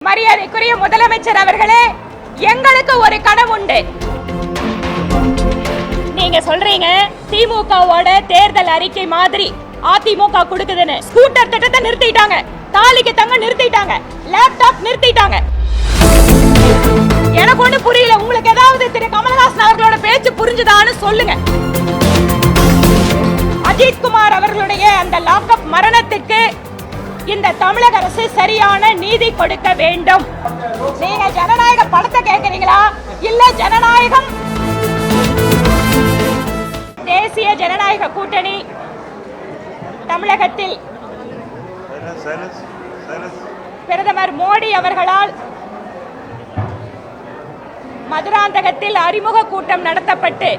மரியாதைக்குரிய முதலமைச்சர் அவர்களே, எங்களுக்கு ஒரு கனவு உண்டு. நீங்க சொல்றீங்க திமுகவோட தேர்தல் அறிக்கை மாதிரி அதிமுக கொடுக்குதுன்னு. ஸ்கூட்டர் திட்டத்தை நிறுத்திட்டாங்க, தாலிக்கு தங்க நிறுத்திட்டாங்க, லேப்டாப் நிறுத்திட்டாங்க. எனக்கு ஒண்ணு புரியல. உங்களுக்கு ஏதாவது திரு கமலஹாசன் அவர்களோட பேச்சு புரிஞ்சுதான்னு சொல்லுங்க. அஜித்குமார் அவர்களுடைய அந்த லாக்அப் மரணத்துக்கு இந்த தமிழக அரசு சரியான நீதி கொடுக்க வேண்டும். நீங்க ஜனநாயக படத்தை கேட்கிறீங்களா இல்ல ஜனநாயகம்? தேசிய ஜனநாயக கூட்டணி தமிழகத்தில் பிரதமர் மோடி அவர்களால் மதுராந்தகத்தில் அறிமுக கூட்டம் நடத்தப்பட்டு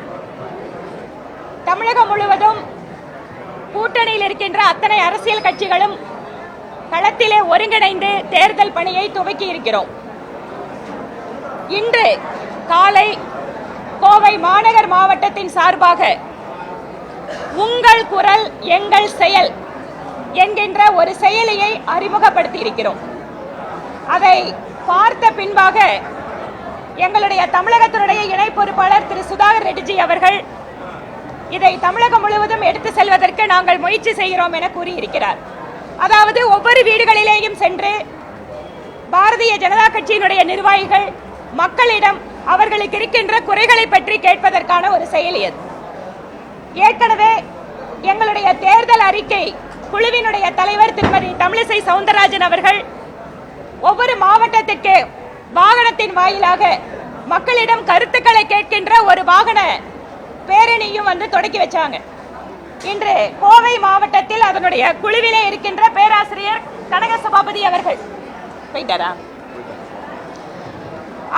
தமிழகம் முழுவதும் கூட்டணியில் இருக்கின்ற அத்தனை அரசியல் கட்சிகளும் களத்திலே ஒருங்கிணைந்து தேர்தல் பணியை துவக்கி இருக்கிறோம். இன்று காலை கோவை மாநகர் மாவட்டத்தின் சார்பாக உங்கள் குரல் எங்கள் செயல் என்கின்ற ஒரு செயலியை அறிமுகப்படுத்தி இருக்கிறோம். அதை பார்த்த பின்பாக எங்களுடைய தமிழகத்தினுடைய இணை பொறுப்பாளர் திரு சுதாகர் ரெட்டிஜி அவர்கள் இதை தமிழகம் முழுவதும் எடுத்து செல்வதற்கு நாங்கள் முயற்சி செய்கிறோம் என கூறியிருக்கிறார். அதாவது ஒவ்வொரு வீடுகளிலேயும் சென்று பாரதிய ஜனதா கட்சியினுடைய நிர்வாகிகள் மக்களிடம் அவர்களுக்கு இருக்கின்ற குறைகளை பற்றி கேட்பதற்கான ஒரு செயலி அது. ஏற்கனவே எங்களுடைய தேர்தல் அறிக்கை குழுவினுடைய தலைவர் திருமதி தமிழிசை சவுந்தரராஜன் அவர்கள் ஒவ்வொரு மாவட்டத்திற்கு வாகனத்தின் வாயிலாக மக்களிடம் கருத்துக்களை கேட்கின்ற ஒரு வாகன பேரணியும் தொடக்கி வச்சாங்க. இன்று கோவை மாவட்டத்தில் அதனுடைய குழுவிலே இருக்கின்ற பேராசிரியர் கனக சபாபதி அவர்கள் போயிட்டாரா?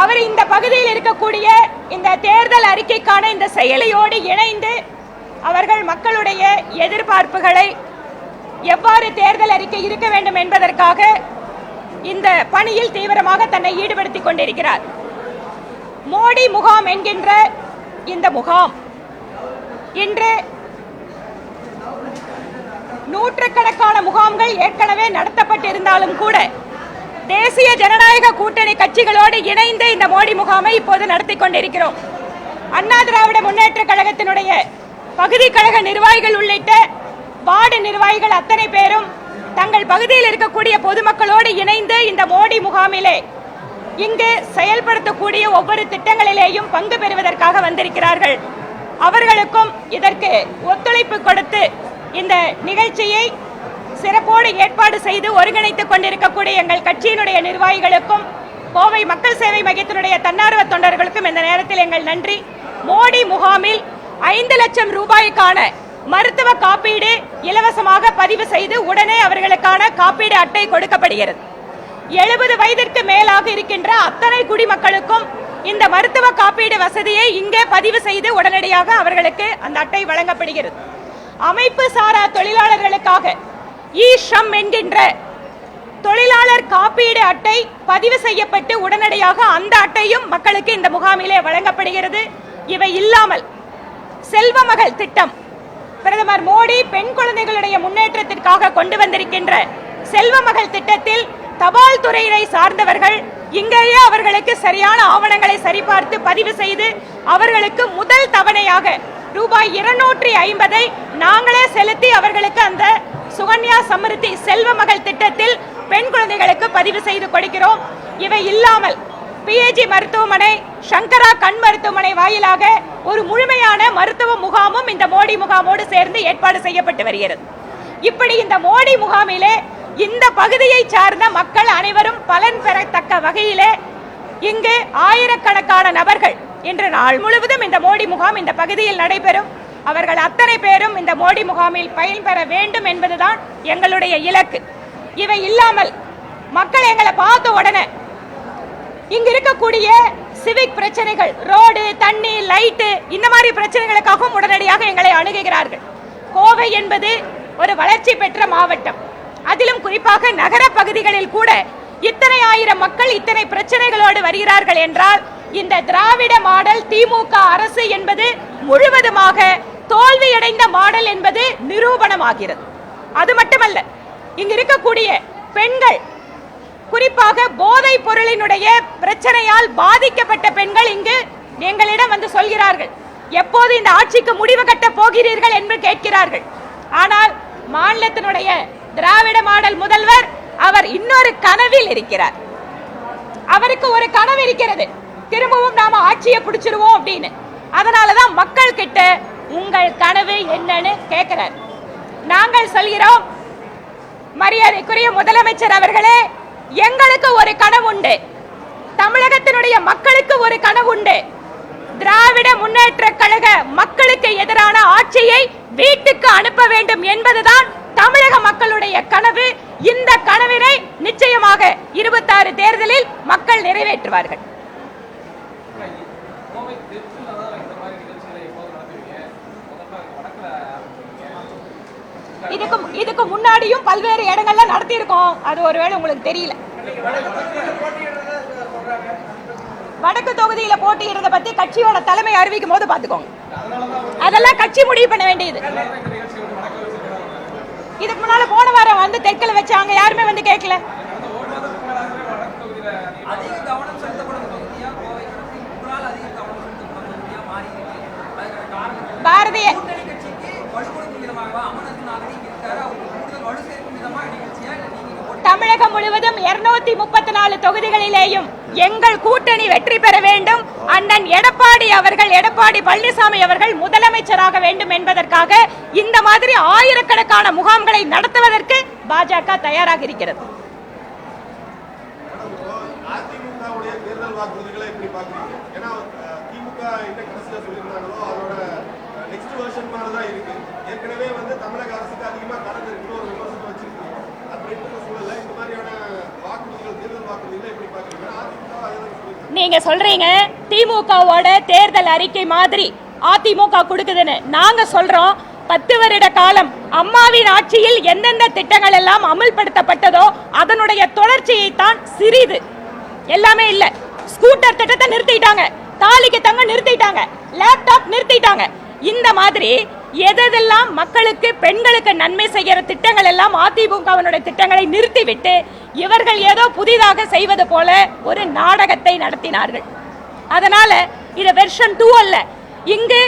அவர் இந்த பகுதியில் இருக்கக்கூடிய இந்த தேர்தல் அறிக்கைக்கான இந்த செயலியோடு இணைந்து அவர்கள் மக்களுடைய எதிர்பார்ப்புகளை எவ்வாறு தேர்தல் அறிக்கை இருக்க வேண்டும் என்பதற்காக இந்த பணியில் தீவிரமாக தன்னை ஈடுபடுத்திக் கொண்டிருக்கிறார். மோடி முகாம் என்கின்ற இந்த முகாம் இன்று நூற்றுக்கணக்கான முகாம்கள் ஏற்கனவே நடத்தப்பட்டிருந்தாலும் கூட தேசிய ஜனநாயக கூட்டணி கட்சிகளோடு இணைந்து இந்த மோடி முகாமை இப்போது நடத்தி கொண்டிருக்கிறோம். அண்ணா திராவிட முன்னேற்ற கழகத்தினுடைய பகுதி கழக நிர்வாகிகள் உள்ளிட்ட வார்டு நிர்வாகிகள் அத்தனை பேரும் தங்கள் பகுதியில் இருக்கக்கூடிய பொதுமக்களோடு இணைந்து இந்த மோடி முகாமிலே இங்கு செயல்படுத்தக்கூடிய ஒவ்வொரு திட்டங்களிலேயும் பங்கு பெறுவதற்காக வந்திருக்கிறார்கள். அவர்களுக்கும் இதற்கு ஒத்துழைப்பு கொடுத்து இந்த நிகழ்ச்சியை சிறப்போடு ஏற்பாடு செய்து ஒருங்கிணைத்துக் கொண்டிருக்கக்கூடிய எங்கள் கட்சியினுடைய நிர்வாகிகளுக்கும் கோவை மக்கள் சேவை மையத்தினுடைய தன்னார்வ தொண்டர்களுக்கும் இந்த நேரத்தில் எங்கள் நன்றி. மோடி முகாமில் 5 லட்சம் ரூபாய்க்கான மருத்துவ காப்பீடு இலவசமாக பதிவு செய்து உடனே அவர்களுக்கான காப்பீடு அட்டை கொடுக்கப்படுகிறது. 70 வயதிற்கு மேலாக இருக்கின்ற அத்தனை குடிமக்களுக்கும் இந்த மருத்துவ காப்பீடு வசதியை இங்கே பதிவு செய்து உடனடியாக அவர்களுக்கு அந்த அட்டை வழங்கப்படுகிறது. அமைப்பு சாரா தொழிலாளர்களுக்காக ஈ-ஷம் என்கின்ற தொழிலாளர் காப்பீடு அட்டை பதிவு செய்யப்பட்டு உடனடியாக அந்த அட்டையும் மக்களுக்கு இந்த முகாமிலே வழங்கப்படுகிறது. இவை இல்லாமல் செல்வ மகள் திட்டம், பிரதமர் மோடி பெண் குழந்தைகளுடைய முன்னேற்றத்திற்காக கொண்டு வந்திருக்கின்ற செல்வ மகள் திட்டத்தில் தபால் துறையினை சார்ந்தவர்கள் இங்கேயே அவர்களுக்கு சரியான ஆவணங்களை சரிபார்த்து பதிவு செய்து அவர்களுக்கு முதல் தவணையாக ரூபாய் 250 நாங்களே செலுத்தி அவர்களுக்கு அந்த சுகன்யா சமிருத்தி செல்வ மகள் திட்டத்தில் பெண் குழந்தைகளுக்கு பதிவு செய்து கொடுக்கிறோம். இவை இல்லாமல் பிஏஜி மருத்துவமனை, சங்கரா கண் மருத்துவமனை வாயிலாக ஒரு முழுமையான மருத்துவ முகாமும் இந்த மோடி முகாமோடு சேர்ந்து ஏற்பாடு செய்யப்பட்டு வருகிறது. இப்படி இந்த மோடி முகாமிலே இந்த பகுதியை சார்ந்த மக்கள் அனைவரும் பலன் பெறத்தக்க வகையிலே இங்கு ஆயிரக்கணக்கான நபர்கள் இன்று நாள் முழுவதும் இந்த மோடி முகாம் இந்த பகுதியில் நடைபெறும். அவர்கள் அத்தனை பேரும் இந்த மோடி முகாமில் பயன்பெற வேண்டும் என்பதுதான் எங்களுடைய இலக்கு. இவை இல்லாமல் மக்கள் எங்களை பார்த்த உடனே இங்க இருக்கக்கூடிய சிவிக் பிரச்சனைகள், ரோடு, தண்ணி, லைட்டு, இந்த மாதிரி பிரச்சனைகளுக்காகவும் உடனடியாக எங்களை அணுகுகிறார்கள். கோவை என்பது ஒரு வளர்ச்சி பெற்ற மாவட்டம். அதிலும் குறிப்பாக நகர பகுதிகளில் கூட இத்தனை ஆயிரம் மக்கள் இத்தனை பிரச்சனைகளோடு வருகிறார்கள் என்றால் இந்த திராவிட மாடல் திமுக அரசு என்பது முழுவதுமாக தோல்வியடைந்த மாடல் என்பது நிரூபணமாகிறது. அது மட்டுமல்ல, இங்கு இருக்கக்கூடிய பெண்கள் குறிப்பாக போதைப் பொருளினுடைய பிரச்சனையால் பாதிக்கப்பட்ட பெண்கள் இங்கு எங்களிடம் வந்து சொல்கிறார்கள், எப்போது இந்த ஆட்சிக்கு முடிவு கட்ட போகிறீர்கள் என்று கேட்கிறார்கள். ஆனால் மாநிலத்தினுடைய திராவிட மாடல் முதல்வர் அவர் இன்னொரு கனவில் இருக்கிறார். அவருக்கு ஒரு கனவு இருக்கிறது, திரும்பவும் நாம ஆட்சியை பிடிச்சிருவோம் அப்படின்னு. அதனாலதான் மக்கள் கிட்ட உங்கள் கனவு என்னன்னு கேட்கிறார். நாங்கள் சொல்கிறோம், மரியாதைக்குரிய முதலமைச்சர் அவர்களே, எங்களுக்கு ஒரு கனவு உண்டு, தமிழகத்தினுடைய மக்களுக்கு ஒரு கனவு உண்டு. திராவிட முன்னேற்ற கழக மக்களுக்கு எதிரான ஆட்சியை வீட்டுக்கு அனுப்ப வேண்டும் என்பதுதான் தமிழக மக்களுடைய கனவு. இந்த கனவினை நிச்சயமாக 26 தேர்தலில் மக்கள் நிறைவேற்றுவார்கள். இதுக்கு முன்னாடியும் பல்வேறு இடங்கள்ல நடத்தி இருக்கோம், அது ஒருவேளை உங்களுக்கு தெரியல. வடக்கு தொகுதியில போட்டியிடுறத பத்தி கட்சியோட தலைமை அறிவிக்கும் போது பாத்துக்கோங்க. அதெல்லாம் கட்சி முடிவு பண்ண வேண்டியது. இதுக்கு முன்னால போன வாரம் வந்து தெற்குல வச்சாங்க, யாருமே வந்து கேட்கல. பாரதிய தமிழகம் முழுவதும் 234 தொகுதிகளிலேயும் எங்கள் கூட்டணி வெற்றி பெற வேண்டும், அண்ணன் எடப்பாடி பழனிசாமி அவர்கள் முதலமைச்சராக வேண்டும் என்பதற்காக இந்த மாதிரி ஆயிரக்கணக்கான முகாம்களை நடத்துவதற்கு பாஜக தயாராக இருக்கிறது. நீங்க சொல்றீங்க திமுகவோட தேர்தல் அறிக்கை மாதிரி அதிமுக கொடுக்குதுன்னு. நாங்க சொல்றோம், 10 வருட காலம் அம்மாவின் ஆட்சியில் எந்தெந்த திட்டங்கள் எல்லாம் அமல்படுத்தப்பட்டதோ அதனுடைய தொடர்ச்சியை தான் சிறிது, எல்லாமே இல்ல. ஸ்கூட்டர் திட்டத்தை நிறுத்திட்டாங்க, தாலிக்கு தங்க நிறுத்திட்டாங்க, லேப்டாப் நிறுத்திட்டாங்க. இந்த மாதிரி எதெல்லாம் மக்களுக்கு பெண்களுக்கு நன்மை செய்கிற திட்டங்கள் எல்லாம் அதிமுகவினுடைய திட்டங்களை நிறுத்திவிட்டு இவர்கள் ஏதோ புதிதாக செய்வது போல ஒரு நாடகத்தை நடத்தினார்கள். அதனால இது வெர்ஷன் 2 அல்ல. இங்கு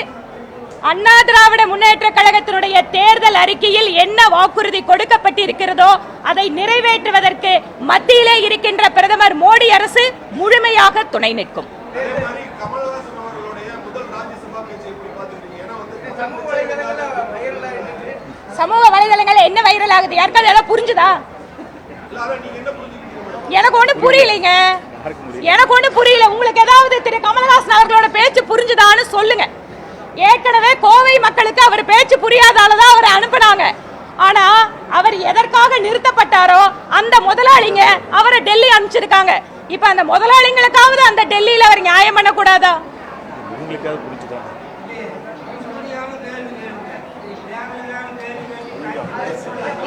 அண்ணா திராவிட முன்னேற்ற கழகத்தினுடைய தேர்தல் அறிக்கையில் என்ன வாக்குறுதி கொடுக்கப்பட்டிருக்கிறதோ அதை நிறைவேற்றுவதற்கு மத்தியிலே இருக்கின்ற பிரதமர் மோடி அரசு முழுமையாக துணை நிற்கும். சமூக வலைதளங்கள் என்ன வைரல் ஆகுது, யாருக்காவது எல்லாம் புரிஞ்சுதா? எனக்கு ஒண்ணு புரியலைங்க, எனக்கு ஒண்ணு புரியல. உங்களுக்கு ஏதாவது திரு கமலஹாசன் அவர்களோட பேச்சு புரிஞ்சுதான்னு சொல்லுங்க. ஏற்கனவே கோவை மக்களுக்கு அவர் பேச்சு புரியாதாலதான் அவரை அனுப்பினாங்க. ஆனா அவர் எதற்காக நிறுத்தப்பட்டாரோ அந்த முதலாளிங்க அவரை டெல்லி அனுப்பிச்சிருக்காங்க. இப்ப அந்த முதலாளிங்களுக்காவது அந்த டெல்லியில அவர் நியாயம் பண்ண கூடாதா?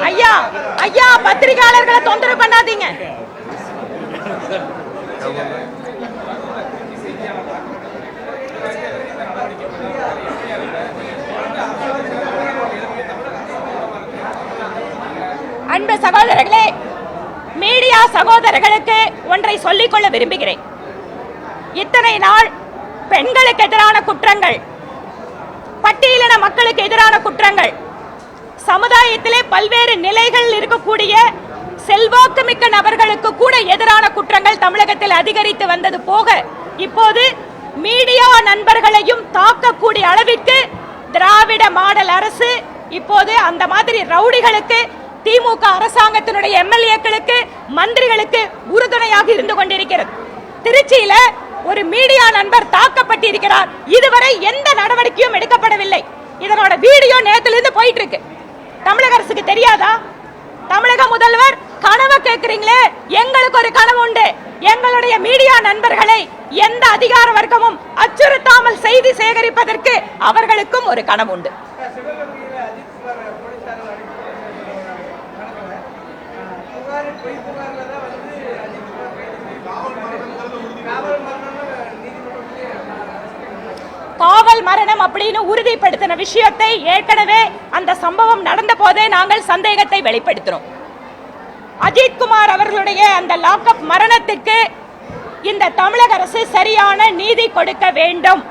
ஐயா ஐயா, பத்திரிகையாளர்களை தொந்தரவு பண்ணாதீங்க. அன்பு சகோதரர்களே, மீடியா சகோதரர்களுக்கு ஒன்றை சொல்லிக்கொள்ள விரும்புகிறேன். இத்தனை நாள் பெண்களுக்கு எதிரான குற்றங்கள், பட்டியலின மக்களுக்கு எதிரான குற்றங்கள், சமுதாயத்திலே பல்வேறு நிலைகள் இருக்கக்கூடிய செல்வாக்கு மிக்க நபர்களுக்கு கூட எதிரான குற்றங்கள் தமிழகத்தில் அதிகரித்து வந்தது போக இப்போது மீடியா நண்பர்களையும் தாக்கக்கூடிய அளவிற்கு திராவிட மாடல் அரசு இப்போது அந்த மாதிரி ரவுடிகளுக்கு, திமுக அரசாங்கத்தினுடைய எம்எல்ஏக்களுக்கு, மந்திரிகளுக்கு உறுதுணையாக இருந்து கொண்டிருக்கிறது. திருச்சியில ஒரு மீடியா நண்பர் தாக்கப்பட்டிருக்கிறார். இதுவரை எந்த நடவடிக்கையும் எடுக்கப்படவில்லை. இதனோட வீடியோ நேத்திலிருந்து போயிட்டு இருக்கு. தமிழக அரசுக்கு தெரியாதா? தமிழக முதல்வர் கனவு கேட்கிறீங்களே, எங்களுக்கு ஒரு கனவு உண்டு. எங்களுடைய மீடியா நண்பர்களை எந்த அதிகார வர்க்கமும் அச்சுறுத்தாமல் செய்தி சேகரிப்பதற்கு அவர்களுக்கும் ஒரு கனவு உண்டு. காவல் மரணம் அப்படின்னு உறுதிப்படுத்தின விஷயத்தை ஏற்கனவே அந்த சம்பவம் நடந்த போதே நாங்கள் சந்தேகத்தை வெளிப்படுத்தினோம். அஜித்குமார் அவர்களுடைய அந்த லாக்அப் மரணத்திற்கு இந்த தமிழக அரசு சரியான நீதி கொடுக்க வேண்டும்.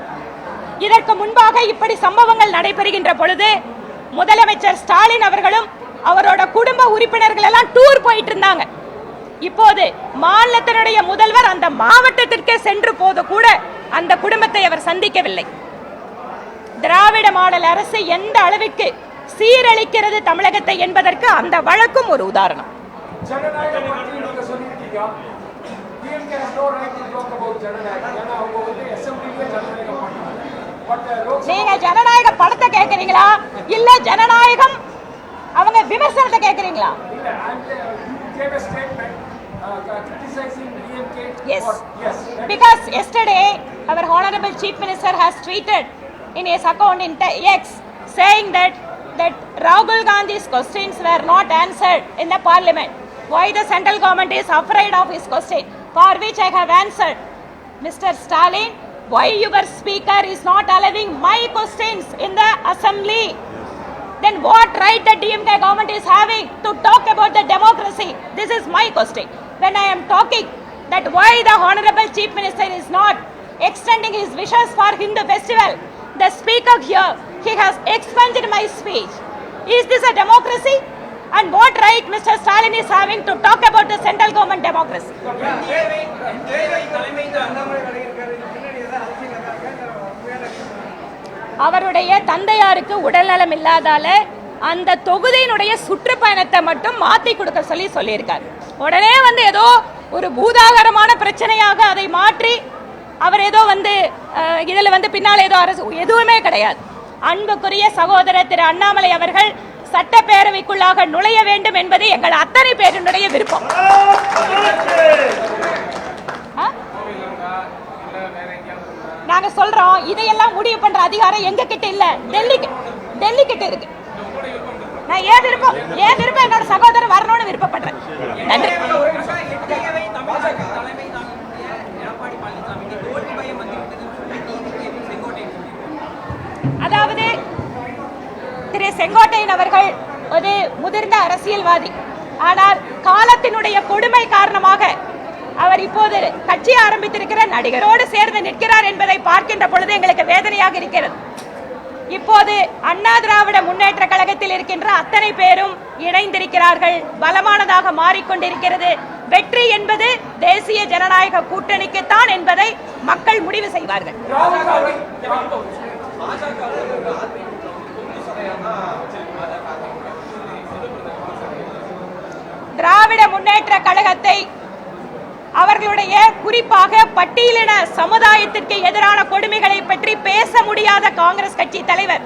இதற்கு முன்பாக இப்படி சம்பவங்கள் நடைபெறுகின்ற பொழுது முதலமைச்சர் ஸ்டாலின் அவர்களும் அவரோட குடும்ப உறுப்பினர்கள் எல்லாம் டூர் போயிட்டு இருந்தாங்க. இப்போது மாநிலத்தினுடைய முதல்வர் அந்த மாவட்டத்திற்கே சென்று போது கூட அந்த குடும்பத்தை அவர் சந்திக்கவில்லை. திராவிட மாடல் அரசு எந்த அளவிற்கு சீரழிக்கிறது தமிழகத்தை என்பதற்கு அந்த வழக்கும் ஒரு உதாரணம். நீங்க ஜனநாயக படத்தை கேக்குறீங்களா இல்ல ஜனநாயகம் அவங்க விமர்சனத்தை கேக்குறீங்களா? Yes, because yesterday our honorable chief minister has tweeted in his account in X saying that Rahul Gandhi's questions were not answered in the parliament. Why the central government is afraid of his question, for which I have answered, Mr. Stalin, why your speaker is not allowing my questions in the assembly? Then what right the DMK government is having to talk about the democracy? This is my question. When I am talking that why the honorable chief minister is not extending his wishes for Hindu festival, the speaker here, he has expunged my speech. Is this a democracy? And what right Mr. Stalin is having to talk about the central government democracy? அவருடைய தந்தையாருக்கு உடல்நலம் இல்லாதால அந்த தொகுதியினுடைய சுற்றுப்பயணத்தை மட்டும் மாத்தி கொடுக்க சொல்லியிருக்காரு. உடனே வந்து ஏதோ ஒரு பூதாகரமான பிரச்சனையாக அதை மாற்றி அவர் ஏதோ வந்து இதுல வந்து பின்னால் ஏதோ அரசு எதுவுமே கிடையாது. அன்புக்குரிய சகோதரர் திரு அண்ணாமலை அவர்கள் சட்டப்பேரவைக்குள்ளாக நுழைய வேண்டும் என்பது எங்கள் அத்தனை பேருடைய விருப்பம். நாங்க சொல்றோம் இதையெல்லாம் முடிவு பண்ற அதிகாரம் எங்க கிட்ட இல்ல, டெல்லி கிட்ட இருக்கு. நான் ஏன் விருப்பம் என்னோட சகோதரர் வரணும்னு விருப்பப்படுறேன். நன்றி. அதாவது திரு செங்கோட்டையன் அவர்கள் ஒரு முதிர்ந்த அரசியல்வாதி. ஆனால் காலத்தினுடைய கொடுமை காரணமாக அவர் இப்போது கட்சி ஆரம்பித்திருக்கிற நடிகரோடு சேர்ந்து நிற்கிறார் என்பதை பார்க்கின்ற பொழுது எங்களுக்கு வேதனையாக இருக்கிறது. இப்போது அண்ணா திராவிட முன்னேற்ற கழகத்தில் இருக்கின்ற அத்தனை பேரும் இணைந்திருக்கிறார்கள், பலமானதாக மாறிக்கொண்டிருக்கிறது. வெற்றி என்பது தேசிய ஜனநாயக கூட்டணிக்குத்தான் என்பதை மக்கள் முடிவு செய்வார்கள். திராவிட முன்னேற்ற கழகத்தை அவர்களுடைய குறிப்பாக பட்டியலின சமுதாயத்திற்கு எதிரான கொடுமைகளை பற்றி பேச முடியாத காங்கிரஸ் கட்சி தலைவர்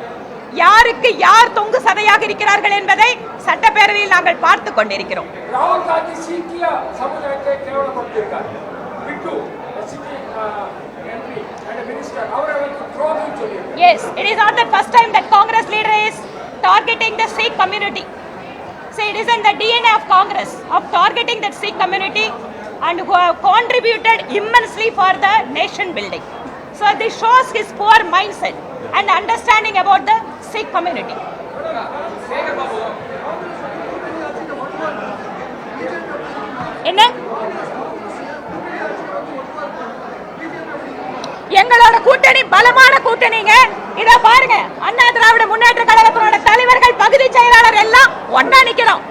யாருக்கு யார் தொங்கு சதையாக இருக்கிறார்கள் என்பதை சட்டப்பேரவையில் நாங்கள் பார்த்துக் கொண்டிருக்கிறோம். ராகுல் காந்தி சீக்கிய சமுதாயத்தை கேவலப்படுத்தியிருக்கார். Yes, it is not the first time that Congress leader is targeting the Sikh community. So it is in the DNA of Congress of targeting the Sikh community and who have contributed immensely for the nation building. So this shows his poor mindset and understanding about the Sikh community. என்ன எங்களோட கூட்டணி பலமான கூட்டணிங்க. இத பாருங்க, அண்ணா திராவிட முன்னேற்ற கழகத்தோட தலைவர்கள், பகுதி செயலாளர் எல்லாம் ஒண்ணா நிக்கிறோம்.